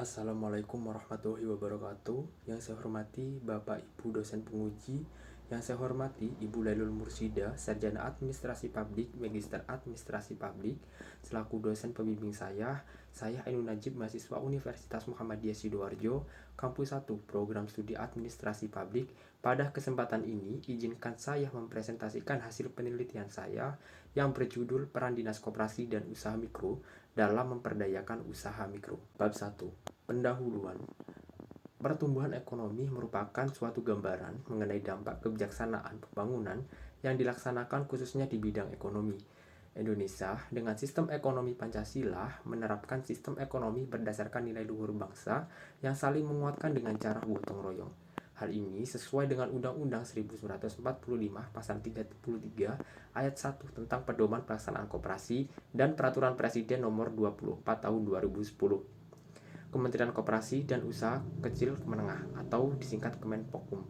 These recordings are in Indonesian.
Assalamualaikum warahmatullahi wabarakatuh. Yang saya hormati Bapak Ibu dosen penguji, yang saya hormati Ibu Lailul Mursida, Sarjana Administrasi Publik, Magister Administrasi Publik, selaku dosen pembimbing saya Ainun Najib, mahasiswa Universitas Muhammadiyah Sidoarjo, Kampus 1, Program Studi Administrasi Publik. Pada kesempatan ini, izinkan saya mempresentasikan hasil penelitian saya yang berjudul Peran Dinas Koperasi dan Usaha Mikro dalam memperdayakan usaha mikro. Bab 1. Pendahuluan. Pertumbuhan ekonomi merupakan suatu gambaran mengenai dampak kebijaksanaan pembangunan yang dilaksanakan khususnya di bidang ekonomi. Indonesia dengan sistem ekonomi Pancasila menerapkan sistem ekonomi berdasarkan nilai luhur bangsa yang saling menguatkan dengan cara gotong royong. Hal ini sesuai dengan Undang-Undang 1945 Pasal 33 Ayat 1 tentang Pedoman Pelaksanaan Koperasi dan Peraturan Presiden Nomor 24 Tahun 2010. Kementerian Koperasi dan Usaha Kecil Menengah atau disingkat Kemenpokum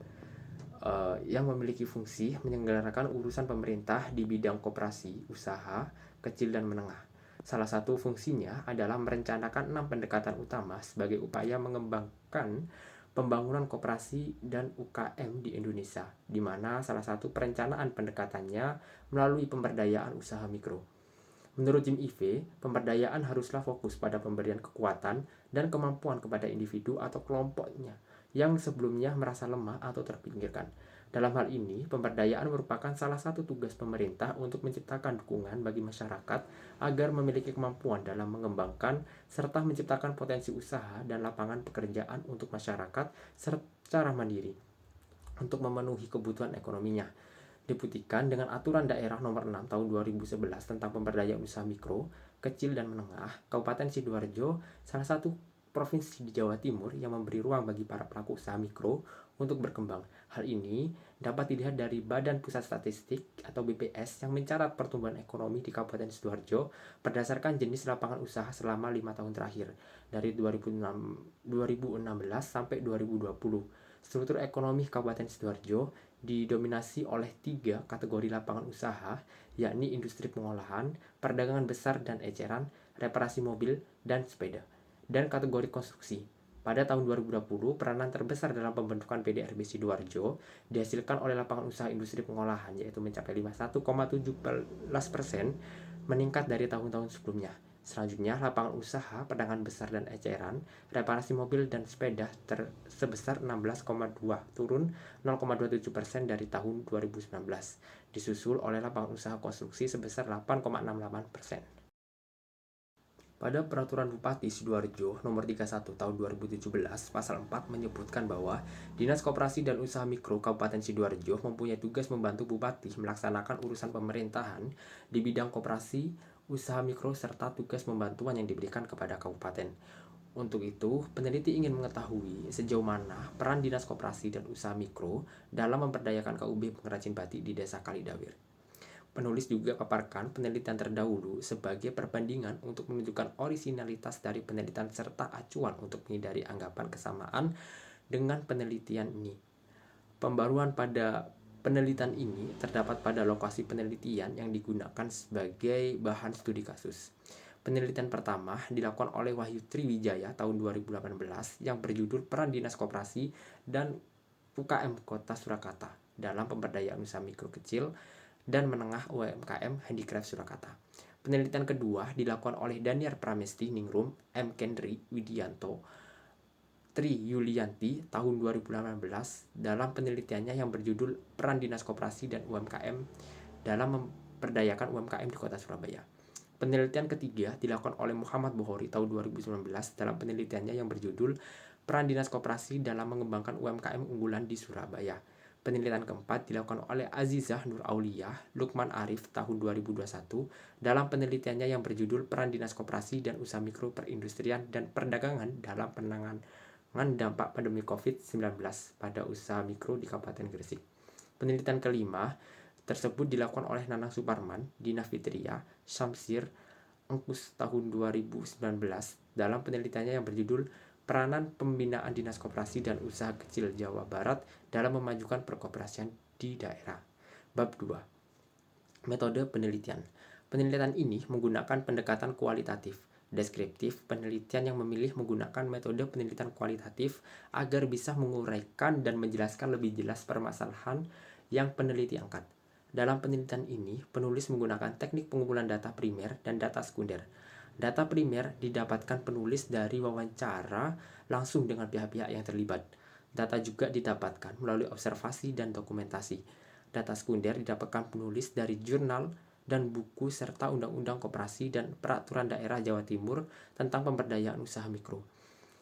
yang memiliki fungsi menyelenggarakan urusan pemerintah di bidang koperasi, usaha, kecil dan menengah. Salah satu fungsinya adalah merencanakan 6 pendekatan utama sebagai upaya mengembangkan pembangunan koperasi dan UKM di Indonesia, di mana salah satu perencanaan pendekatannya melalui pemberdayaan usaha mikro. Menurut Jim Ivey, pemberdayaan haruslah fokus pada pemberian kekuatan dan kemampuan kepada individu atau kelompoknya yang sebelumnya merasa lemah atau terpinggirkan. Dalam hal ini, pemberdayaan merupakan salah satu tugas pemerintah untuk menciptakan dukungan bagi masyarakat agar memiliki kemampuan dalam mengembangkan serta menciptakan potensi usaha dan lapangan pekerjaan untuk masyarakat secara mandiri untuk memenuhi kebutuhan ekonominya. Dibuktikan dengan Aturan Daerah Nomor 6 Tahun 2011 tentang Pemberdayaan Usaha Mikro, Kecil dan Menengah, Kabupaten Sidoarjo salah satu provinsi di Jawa Timur yang memberi ruang bagi para pelaku usaha mikro untuk berkembang. Hal ini dapat dilihat dari Badan Pusat Statistik atau BPS yang mencatat pertumbuhan ekonomi di Kabupaten Sidoarjo berdasarkan jenis lapangan usaha selama 5 tahun terakhir, dari 2016 sampai 2020. Struktur ekonomi Kabupaten Sidoarjo didominasi oleh 3 kategori lapangan usaha, yakni industri pengolahan, perdagangan besar dan eceran, reparasi mobil, dan sepeda, dan kategori konstruksi. Pada tahun 2020, peranan terbesar dalam pembentukan PDRB Sidoarjo dihasilkan oleh lapangan usaha industri pengolahan, yaitu mencapai 51,17%, meningkat dari tahun-tahun sebelumnya. Selanjutnya, lapangan usaha, perdagangan besar dan eceran, reparasi mobil dan sepeda sebesar 16,2, turun 0,27% dari tahun 2019, disusul oleh lapangan usaha konstruksi sebesar 8,68%. Pada Peraturan Bupati Sidoarjo Nomor 31 Tahun 2017, Pasal 4 menyebutkan bahwa Dinas Koperasi dan Usaha Mikro Kabupaten Sidoarjo mempunyai tugas membantu Bupati melaksanakan urusan pemerintahan di bidang koperasi, usaha mikro, serta tugas pembantuan yang diberikan kepada kabupaten. Untuk itu, peneliti ingin mengetahui sejauh mana peran Dinas Koperasi dan Usaha Mikro dalam memberdayakan KUB pengrajin batik di Desa Kalidawir. Penulis juga paparkan penelitian terdahulu sebagai perbandingan untuk menunjukkan orisinalitas dari penelitian serta acuan untuk menghindari anggapan kesamaan dengan penelitian ini. Pembaruan pada penelitian ini terdapat pada lokasi penelitian yang digunakan sebagai bahan studi kasus. Penelitian pertama dilakukan oleh Wahyu Triwijaya tahun 2018 yang berjudul Peran Dinas Koperasi dan UKM Kota Surakarta dalam pemberdayaan usaha mikro kecil dan menengah UMKM Handicraft Surakarta. Penelitian kedua dilakukan oleh Daniar Pramesti Ningrum, M. Kendri Widianto, Tri Yulianti tahun 2018 dalam penelitiannya yang berjudul Peran Dinas Koperasi dan UMKM dalam memperdayakan UMKM di Kota Surabaya. Penelitian ketiga dilakukan oleh Muhammad Bukhori tahun 2019 dalam penelitiannya yang berjudul Peran Dinas Koperasi dalam mengembangkan UMKM unggulan di Surabaya. Penelitian keempat dilakukan oleh Azizah Nur Auliyah Lukman Arif tahun 2021 dalam penelitiannya yang berjudul Peran Dinas Koperasi dan Usaha Mikro Perindustrian dan Perdagangan dalam penanganan dampak pandemi COVID-19 pada usaha mikro di Kabupaten Gresik. Penelitian kelima tersebut dilakukan oleh Nanang Suparman, Dina Fitria, Syamsir, Engkus tahun 2019 dalam penelitiannya yang berjudul Peranan Pembinaan Dinas Koperasi dan Usaha Kecil Jawa Barat dalam memajukan perkoperasian di daerah. Bab 2. Metode penelitian. Penelitian ini menggunakan pendekatan kualitatif Deskriptif, penelitian yang memilih menggunakan metode penelitian kualitatif agar bisa menguraikan dan menjelaskan lebih jelas permasalahan yang peneliti angkat. Dalam penelitian ini, penulis menggunakan teknik pengumpulan data primer dan data sekunder. Data primer didapatkan penulis dari wawancara langsung dengan pihak-pihak yang terlibat. Data juga didapatkan melalui observasi dan dokumentasi. Data sekunder didapatkan penulis dari jurnal dan buku serta Undang-Undang Koperasi dan Peraturan Daerah Jawa Timur tentang pemberdayaan usaha mikro,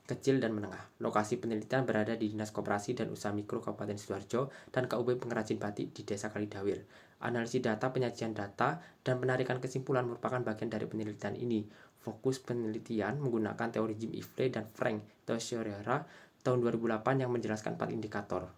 kecil dan menengah. Lokasi penelitian berada di Dinas Koperasi dan Usaha Mikro Kabupaten Sidoarjo dan KUB Pengrajin Batik di Desa Kalidawir. Analisis data, penyajian data, dan penarikan kesimpulan merupakan bagian dari penelitian ini. Fokus penelitian menggunakan teori Jim Ifle dan Frank Teixeira tahun 2008 yang menjelaskan 4 indikator,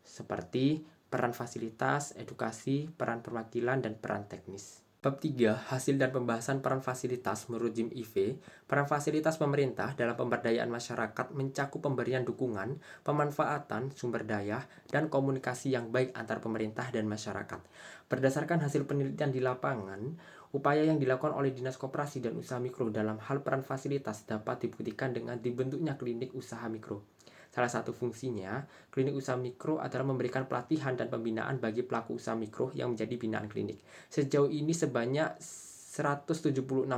seperti peran fasilitas, edukasi, peran perwakilan, dan peran teknis. Bab 3. Hasil dan pembahasan peran fasilitas menurut Jim Ive. Peran fasilitas pemerintah dalam pemberdayaan masyarakat mencakup pemberian dukungan, pemanfaatan sumber daya, dan komunikasi yang baik antar pemerintah dan masyarakat. Berdasarkan hasil penelitian di lapangan, upaya yang dilakukan oleh Dinas Koperasi dan Usaha Mikro dalam hal peran fasilitas dapat dibuktikan dengan dibentuknya klinik usaha mikro. Salah satu fungsinya, klinik usaha mikro adalah memberikan pelatihan dan pembinaan bagi pelaku usaha mikro yang menjadi binaan klinik. Sejauh ini sebanyak 176.000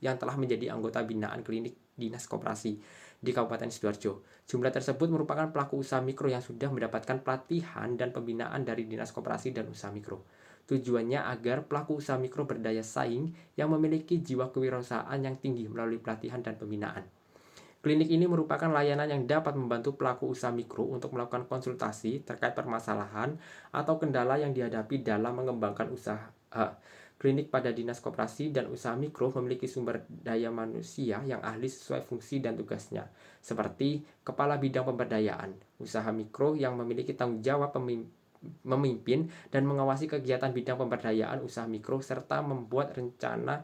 yang telah menjadi anggota binaan klinik Dinas Koperasi di Kabupaten Sidoarjo. Jumlah tersebut merupakan pelaku usaha mikro yang sudah mendapatkan pelatihan dan pembinaan dari Dinas Koperasi dan Usaha Mikro. Tujuannya agar pelaku usaha mikro berdaya saing yang memiliki jiwa kewirausahaan yang tinggi melalui pelatihan dan pembinaan. Klinik ini merupakan layanan yang dapat membantu pelaku usaha mikro untuk melakukan konsultasi terkait permasalahan atau kendala yang dihadapi dalam mengembangkan usaha. Klinik pada Dinas Koperasi dan Usaha Mikro memiliki sumber daya manusia yang ahli sesuai fungsi dan tugasnya, seperti Kepala Bidang Pemberdayaan Usaha Mikro yang memiliki tanggung jawab memimpin dan mengawasi kegiatan bidang pemberdayaan usaha mikro serta membuat rencana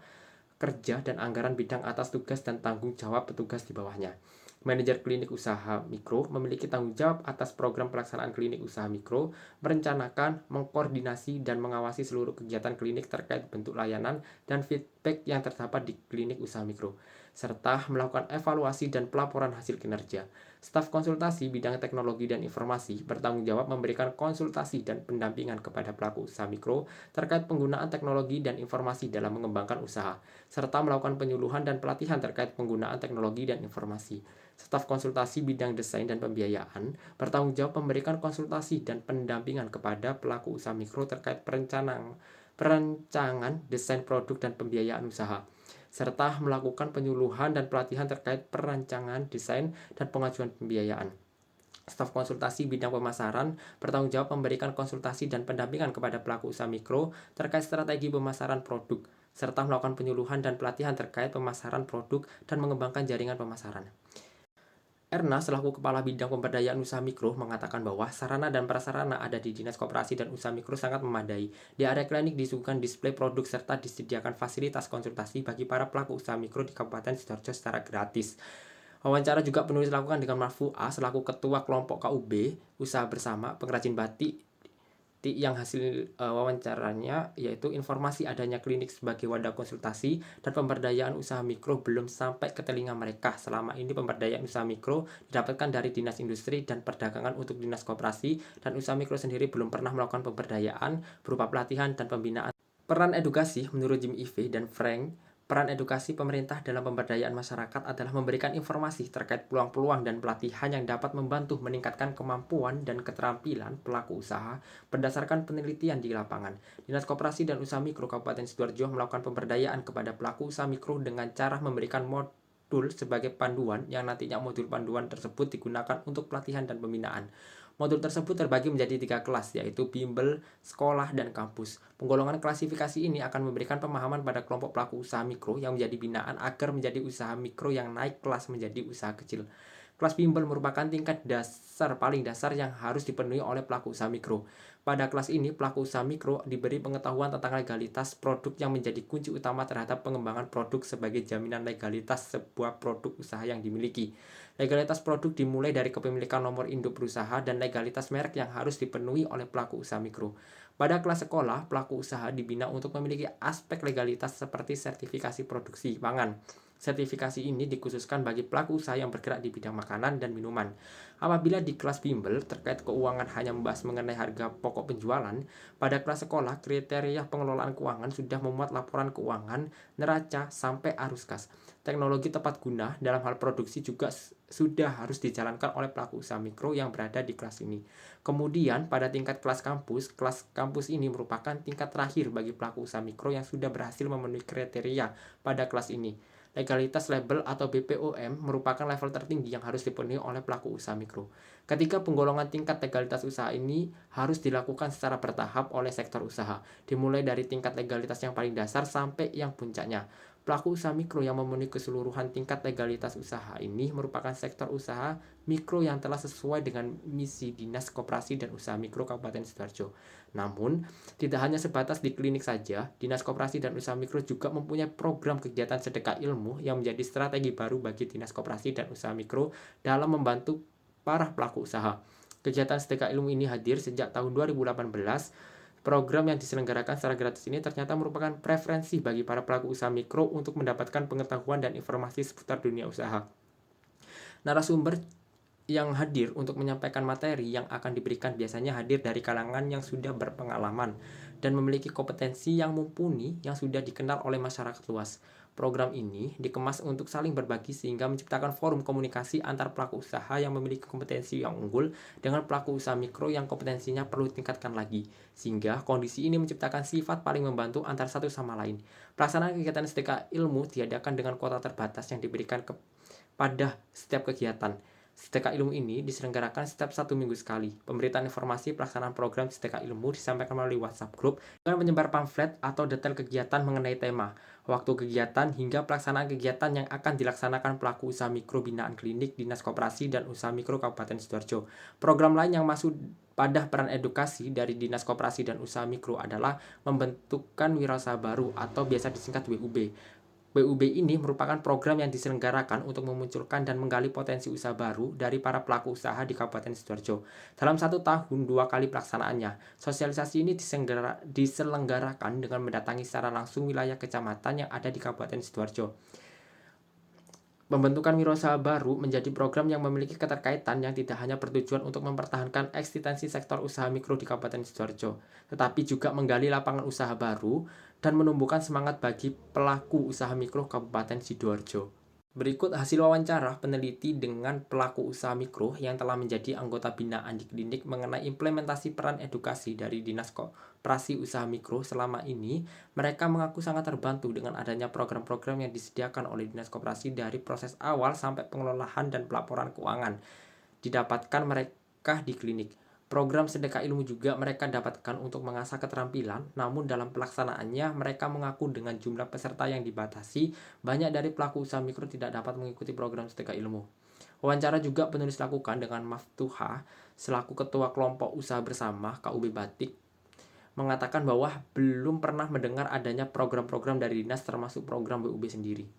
kerja dan anggaran bidang atas tugas dan tanggung jawab petugas di bawahnya. Manajer klinik usaha mikro memiliki tanggung jawab atas program pelaksanaan klinik usaha mikro, merencanakan, mengkoordinasi, dan mengawasi seluruh kegiatan klinik terkait bentuk layanan dan feedback yang terdapat di klinik usaha mikro, serta melakukan evaluasi dan pelaporan hasil kinerja. Staf konsultasi bidang teknologi dan informasi bertanggung jawab memberikan konsultasi dan pendampingan kepada pelaku usaha mikro terkait penggunaan teknologi dan informasi dalam mengembangkan usaha, serta melakukan penyuluhan dan pelatihan terkait penggunaan teknologi dan informasi. Staf konsultasi bidang desain dan pembiayaan bertanggung jawab memberikan konsultasi dan pendampingan kepada pelaku usaha mikro terkait perancangan desain produk dan pembiayaan usaha, serta melakukan penyuluhan dan pelatihan terkait perancangan desain dan pengajuan pembiayaan. Staf konsultasi bidang pemasaran bertanggung jawab memberikan konsultasi dan pendampingan kepada pelaku usaha mikro terkait strategi pemasaran produk, serta melakukan penyuluhan dan pelatihan terkait pemasaran produk dan mengembangkan jaringan pemasaran. Erna selaku Kepala Bidang Pemberdayaan Usaha Mikro mengatakan bahwa sarana dan prasarana ada di Dinas Koperasi dan Usaha Mikro sangat memadai. Di area klinik disuguhkan display produk serta disediakan fasilitas konsultasi bagi para pelaku usaha mikro di Kabupaten Sidoarjo secara gratis. Wawancara juga penulis lakukan dengan Marfu A selaku Ketua Kelompok KUB Usaha Bersama Pengrajin Batik yang hasil wawancaranya yaitu informasi adanya klinik sebagai wadah konsultasi dan pemberdayaan usaha mikro belum sampai ke telinga mereka. Selama ini pemberdayaan usaha mikro didapatkan dari Dinas Industri dan Perdagangan untuk Dinas Koperasi dan Usaha Mikro sendiri belum pernah melakukan pemberdayaan berupa pelatihan dan pembinaan. Peran edukasi menurut Jim Ive dan Frank. Peran edukasi pemerintah dalam pemberdayaan masyarakat adalah memberikan informasi terkait peluang-peluang dan pelatihan yang dapat membantu meningkatkan kemampuan dan keterampilan pelaku usaha berdasarkan penelitian di lapangan. Dinas Koperasi dan Usaha Mikro Kabupaten Sidoarjo melakukan pemberdayaan kepada pelaku usaha mikro dengan cara memberikan modul sebagai panduan yang nantinya modul panduan tersebut digunakan untuk pelatihan dan pembinaan. Modul tersebut terbagi menjadi 3 kelas, yaitu bimbel, sekolah, dan kampus. Penggolongan klasifikasi ini akan memberikan pemahaman pada kelompok pelaku usaha mikro yang menjadi binaan agar menjadi usaha mikro yang naik kelas menjadi usaha kecil. Kelas bimbel merupakan tingkat dasar paling dasar yang harus dipenuhi oleh pelaku usaha mikro. Pada kelas ini, pelaku usaha mikro diberi pengetahuan tentang legalitas produk yang menjadi kunci utama terhadap pengembangan produk sebagai jaminan legalitas sebuah produk usaha yang dimiliki. Legalitas produk dimulai dari kepemilikan nomor induk perusahaan dan legalitas merek yang harus dipenuhi oleh pelaku usaha mikro. Pada kelas sekolah, pelaku usaha dibina untuk memiliki aspek legalitas seperti sertifikasi produksi pangan, Sertifikasi ini dikhususkan bagi pelaku usaha yang bergerak di bidang makanan dan minuman. Apabila di kelas bimbel terkait keuangan hanya membahas mengenai harga pokok penjualan, pada kelas sekolah kriteria pengelolaan keuangan sudah memuat laporan keuangan, neraca, sampai arus kas. Teknologi tepat guna dalam hal produksi juga sudah harus dijalankan oleh pelaku usaha mikro yang berada di kelas ini. Kemudian pada tingkat kelas kampus ini merupakan tingkat terakhir bagi pelaku usaha mikro yang sudah berhasil memenuhi kriteria pada kelas ini. Legalitas label atau BPOM merupakan level tertinggi yang harus dipenuhi oleh pelaku usaha mikro. Ketika penggolongan tingkat legalitas usaha ini harus dilakukan secara bertahap oleh sektor usaha, dimulai dari tingkat legalitas yang paling dasar sampai yang puncaknya. Pelaku usaha mikro yang memenuhi keseluruhan tingkat legalitas usaha ini merupakan sektor usaha mikro yang telah sesuai dengan misi Dinas Koperasi dan Usaha Mikro Kabupaten Sidoarjo. Namun, tidak hanya sebatas di klinik saja, Dinas Koperasi dan Usaha Mikro juga mempunyai program kegiatan sedekah ilmu yang menjadi strategi baru bagi Dinas Koperasi dan Usaha Mikro dalam membantu para pelaku usaha. Kegiatan sedekah ilmu ini hadir sejak tahun 2018. Program yang diselenggarakan secara gratis ini ternyata merupakan preferensi bagi para pelaku usaha mikro untuk mendapatkan pengetahuan dan informasi seputar dunia usaha. Narasumber yang hadir untuk menyampaikan materi yang akan diberikan biasanya hadir dari kalangan yang sudah berpengalaman dan memiliki kompetensi yang mumpuni yang sudah dikenal oleh masyarakat luas. Program ini dikemas untuk saling berbagi sehingga menciptakan forum komunikasi antar pelaku usaha yang memiliki kompetensi yang unggul dengan pelaku usaha mikro yang kompetensinya perlu ditingkatkan lagi. Sehingga kondisi ini menciptakan sifat paling membantu antar satu sama lain. Pelaksanaan kegiatan sedekah ilmu diadakan dengan kuota terbatas yang diberikan pada setiap kegiatan. Sedekah ilmu ini diselenggarakan setiap 1 minggu sekali. Pemberitaan informasi pelaksanaan program sedekah ilmu disampaikan melalui WhatsApp group dengan menyebar pamflet atau detail kegiatan mengenai tema, waktu kegiatan, hingga pelaksanaan kegiatan yang akan dilaksanakan pelaku usaha mikro binaan klinik Dinas Koperasi dan Usaha Mikro Kabupaten Sidoarjo. Program lain yang masuk pada peran edukasi dari Dinas Koperasi dan Usaha Mikro adalah membentukkan wirausaha baru atau biasa disingkat WUB. WUB ini merupakan program yang diselenggarakan untuk memunculkan dan menggali potensi usaha baru dari para pelaku usaha di Kabupaten Sidoarjo. Dalam 1 tahun 2 kali pelaksanaannya, sosialisasi ini diselenggarakan dengan mendatangi secara langsung wilayah kecamatan yang ada di Kabupaten Sidoarjo. Pembentukan wirausaha baru menjadi program yang memiliki keterkaitan yang tidak hanya bertujuan untuk mempertahankan eksistensi sektor usaha mikro di Kabupaten Sidoarjo, tetapi juga menggali lapangan usaha baru dan menumbuhkan semangat bagi pelaku usaha mikro Kabupaten Sidoarjo. Berikut hasil wawancara peneliti dengan pelaku usaha mikro yang telah menjadi anggota binaan di klinik mengenai implementasi peran edukasi dari Dinas Koperasi Usaha Mikro selama ini. Mereka mengaku sangat terbantu dengan adanya program-program yang disediakan oleh Dinas Koperasi dari proses awal sampai pengelolaan dan pelaporan keuangan didapatkan mereka di klinik. Program sedekah ilmu juga mereka dapatkan untuk mengasah keterampilan, namun dalam pelaksanaannya mereka mengaku dengan jumlah peserta yang dibatasi, banyak dari pelaku usaha mikro tidak dapat mengikuti program sedekah ilmu. Wawancara juga penulis lakukan dengan Maftuha, selaku ketua kelompok usaha bersama KUB Batik, mengatakan bahwa belum pernah mendengar adanya program-program dari dinas termasuk program WUB sendiri.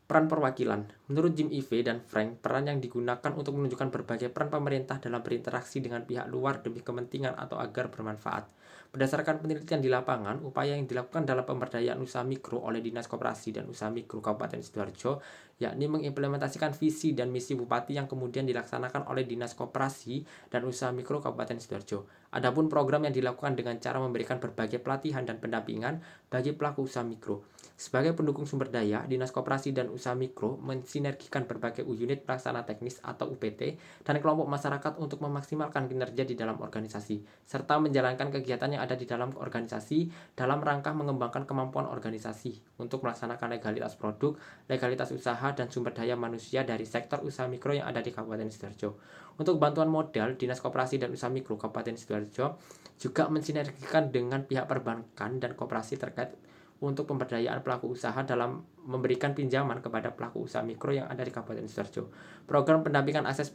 Peran perwakilan. Menurut Jim Ive dan Frank, peran yang digunakan untuk menunjukkan berbagai peran pemerintah dalam berinteraksi dengan pihak luar demi kepentingan atau agar bermanfaat. Berdasarkan penelitian di lapangan, upaya yang dilakukan dalam pemberdayaan usaha mikro oleh Dinas Koperasi dan Usaha Mikro Kabupaten Sidoarjo, yakni mengimplementasikan visi dan misi Bupati yang kemudian dilaksanakan oleh Dinas Koperasi dan Usaha Mikro Kabupaten Sidoarjo. Adapun program yang dilakukan dengan cara memberikan berbagai pelatihan dan pendampingan bagi pelaku usaha mikro. Sebagai pendukung sumber daya, Dinas Koperasi dan Usaha Mikro mensinergikan berbagai unit pelaksana teknis atau UPT dan kelompok masyarakat untuk memaksimalkan kinerja di dalam organisasi, serta menjalankan kegiatan yang ada di dalam organisasi dalam rangka mengembangkan kemampuan organisasi untuk melaksanakan legalitas produk, legalitas usaha, dan sumber daya manusia dari sektor usaha mikro yang ada di Kabupaten Sidoarjo. Untuk bantuan modal, Dinas Koperasi dan Usaha Mikro Kabupaten Sidoarjo juga mensinergikan dengan pihak perbankan dan koperasi terkait untuk pemberdayaan pelaku usaha dalam memberikan pinjaman kepada pelaku usaha mikro yang ada di Kabupaten Sidoarjo. Program pendampingan akses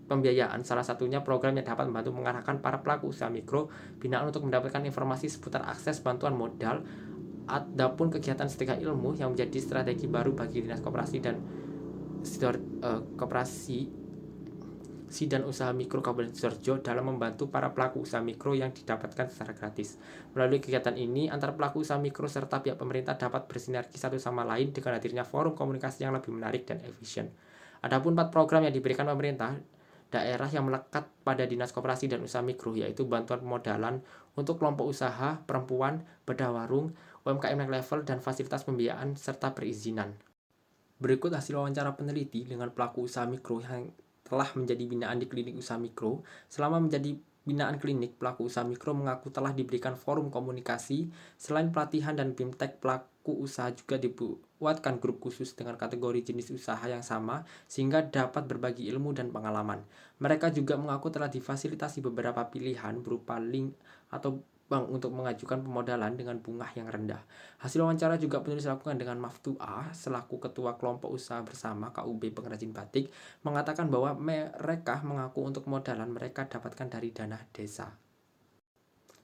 pembiayaan salah satunya program yang dapat membantu mengarahkan para pelaku usaha mikro binaan untuk mendapatkan informasi seputar akses bantuan modal. Adapun kegiatan sedekah ilmu yang menjadi strategi baru bagi Dinas Koperasi dan Koperasi Si dan Usaha Mikro Kabupaten Sidoarjo dalam membantu para pelaku usaha mikro yang didapatkan secara gratis. Melalui kegiatan ini, antara pelaku usaha mikro serta pihak pemerintah dapat bersinergi satu sama lain dengan hadirnya forum komunikasi yang lebih menarik dan efisien. Adapun 4 program yang diberikan pemerintah daerah yang melekat pada Dinas Koperasi dan Usaha Mikro, yaitu bantuan pemodalan untuk kelompok usaha, perempuan, bedah warung, UMKM next level, dan fasilitas pembiayaan serta perizinan. Berikut hasil wawancara peneliti dengan pelaku usaha mikro yang telah menjadi binaan di klinik usaha mikro. Selama menjadi binaan klinik, pelaku usaha mikro mengaku telah diberikan forum komunikasi. Selain pelatihan dan bimtek, pelaku usaha juga dibuatkan grup khusus dengan kategori jenis usaha yang sama sehingga dapat berbagi ilmu dan pengalaman. Mereka juga mengaku telah difasilitasi beberapa pilihan berupa link atau bank untuk mengajukan pemodalan dengan bunga yang rendah. Hasil wawancara juga penulis lakukan dengan Maftuah selaku Ketua Kelompok Usaha Bersama KUB Pengrajin Batik mengatakan bahwa mereka mengaku untuk pemodalan mereka dapatkan dari dana desa.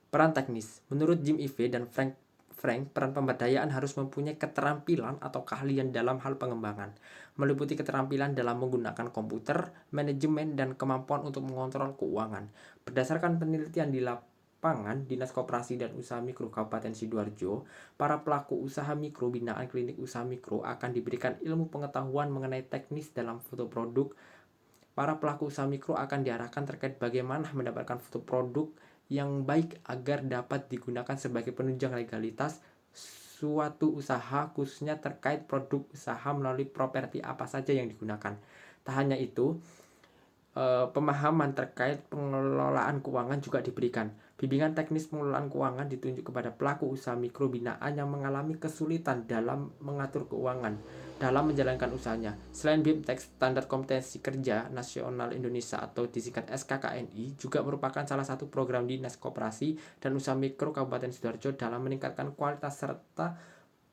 Peran teknis. Menurut Jim Ive dan Frank, peran pemberdayaan harus mempunyai keterampilan atau keahlian dalam hal pengembangan, meliputi keterampilan dalam menggunakan komputer, manajemen, dan kemampuan untuk mengontrol keuangan. Berdasarkan penelitian di lapangan Dinas Koperasi dan Usaha Mikro Kabupaten Sidoarjo, para pelaku usaha mikro binaan klinik usaha mikro akan diberikan ilmu pengetahuan mengenai teknis dalam foto produk. Para pelaku usaha mikro akan diarahkan terkait bagaimana mendapatkan foto produk yang baik agar dapat digunakan sebagai penunjang legalitas suatu usaha, khususnya terkait produk usaha melalui properti apa saja yang digunakan. Tak hanya itu, pemahaman terkait pengelolaan keuangan juga diberikan. Bimbingan teknis pengelolaan keuangan ditunjuk kepada pelaku usaha mikro binaan yang mengalami kesulitan dalam mengatur keuangan dalam menjalankan usahanya. Selain BIMTEK, Standar Kompetensi Kerja Nasional Indonesia atau disingkat SKKNI juga merupakan salah satu program Dinas Koperasi dan Usaha Mikro Kabupaten Sidoarjo dalam meningkatkan kualitas serta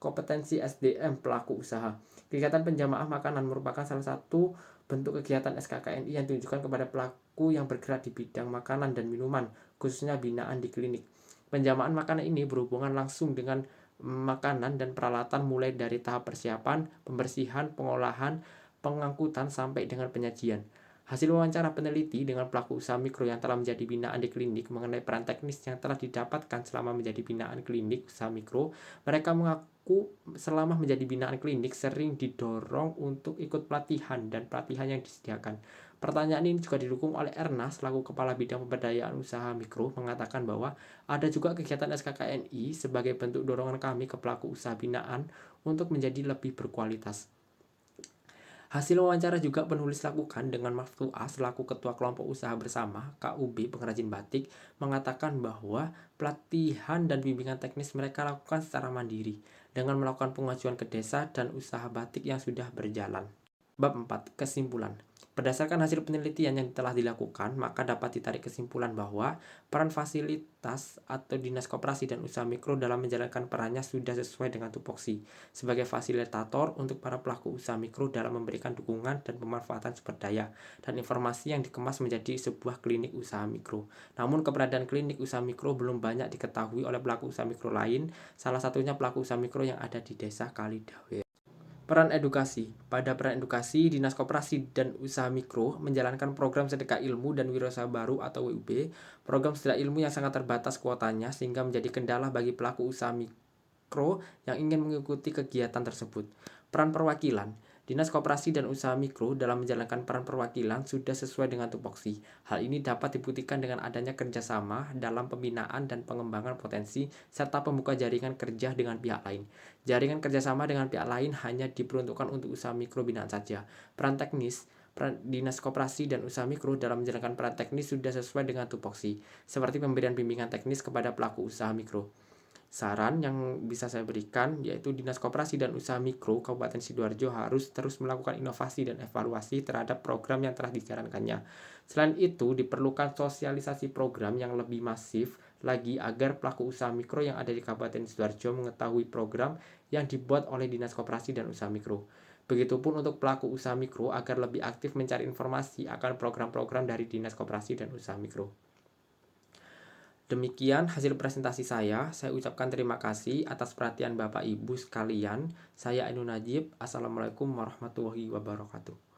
kompetensi SDM pelaku usaha. Kegiatan penjamaah makanan merupakan salah satu bentuk kegiatan SKKNI yang ditujukan kepada pelaku yang bergerak di bidang makanan dan minuman, khususnya binaan di klinik. Penjamaan makanan ini berhubungan langsung dengan makanan dan peralatan mulai dari tahap persiapan, pembersihan, pengolahan, pengangkutan sampai dengan penyajian. Hasil wawancara peneliti dengan pelaku usaha mikro yang telah menjadi binaan di klinik mengenai peran teknis yang telah didapatkan selama menjadi binaan klinik usaha mikro, mereka mengaku selama menjadi binaan klinik sering didorong untuk ikut pelatihan dan pelatihan yang disediakan. Pertanyaan ini juga didukung oleh Erna selaku Kepala Bidang Pemberdayaan Usaha Mikro mengatakan bahwa ada juga kegiatan SKKNI sebagai bentuk dorongan kami ke pelaku usaha binaan untuk menjadi lebih berkualitas. Hasil wawancara juga penulis lakukan dengan Maftuah selaku Ketua Kelompok Usaha Bersama KUB Pengrajin Batik mengatakan bahwa pelatihan dan bimbingan teknis mereka lakukan secara mandiri dengan melakukan pengajuan ke desa dan usaha batik yang sudah berjalan. Bab 4. Kesimpulan. Berdasarkan hasil penelitian yang telah dilakukan, maka dapat ditarik kesimpulan bahwa peran fasilitas atau Dinas Koperasi dan Usaha Mikro dalam menjalankan perannya sudah sesuai dengan tupoksi sebagai fasilitator untuk para pelaku usaha mikro dalam memberikan dukungan dan pemanfaatan sumber daya dan informasi yang dikemas menjadi sebuah klinik usaha mikro. Namun keberadaan klinik usaha mikro belum banyak diketahui oleh pelaku usaha mikro lain, salah satunya pelaku usaha mikro yang ada di Desa Kalidawe. Peran edukasi. Pada peran edukasi, Dinas Koperasi dan Usaha Mikro menjalankan program Sedekah Ilmu dan Wirausaha Baru atau WUB, program sedekah ilmu yang sangat terbatas kuotanya sehingga menjadi kendala bagi pelaku usaha mikro yang ingin mengikuti kegiatan tersebut. Peran perwakilan. Dinas Koperasi dan Usaha Mikro dalam menjalankan peran perwakilan sudah sesuai dengan tupoksi. Hal ini dapat dibuktikan dengan adanya kerjasama dalam pembinaan dan pengembangan potensi serta pembuka jaringan kerja dengan pihak lain. Jaringan kerjasama dengan pihak lain hanya diperuntukkan untuk usaha mikro binaan saja. Peran teknis. Peran Dinas Koperasi dan Usaha Mikro dalam menjalankan peran teknis sudah sesuai dengan tupoksi, seperti pemberian bimbingan teknis kepada pelaku usaha mikro. Saran yang bisa saya berikan yaitu Dinas Koperasi dan Usaha Mikro Kabupaten Sidoarjo harus terus melakukan inovasi dan evaluasi terhadap program yang telah dijalankannya. Selain itu, diperlukan sosialisasi program yang lebih masif lagi agar pelaku usaha mikro yang ada di Kabupaten Sidoarjo mengetahui program yang dibuat oleh Dinas Koperasi dan Usaha Mikro. Begitupun untuk pelaku usaha mikro agar lebih aktif mencari informasi akan program-program dari Dinas Koperasi dan Usaha Mikro. Demikian hasil presentasi saya. Saya ucapkan terima kasih atas perhatian Bapak Ibu sekalian. Saya Ainun Najib. Assalamualaikum warahmatullahi wabarakatuh.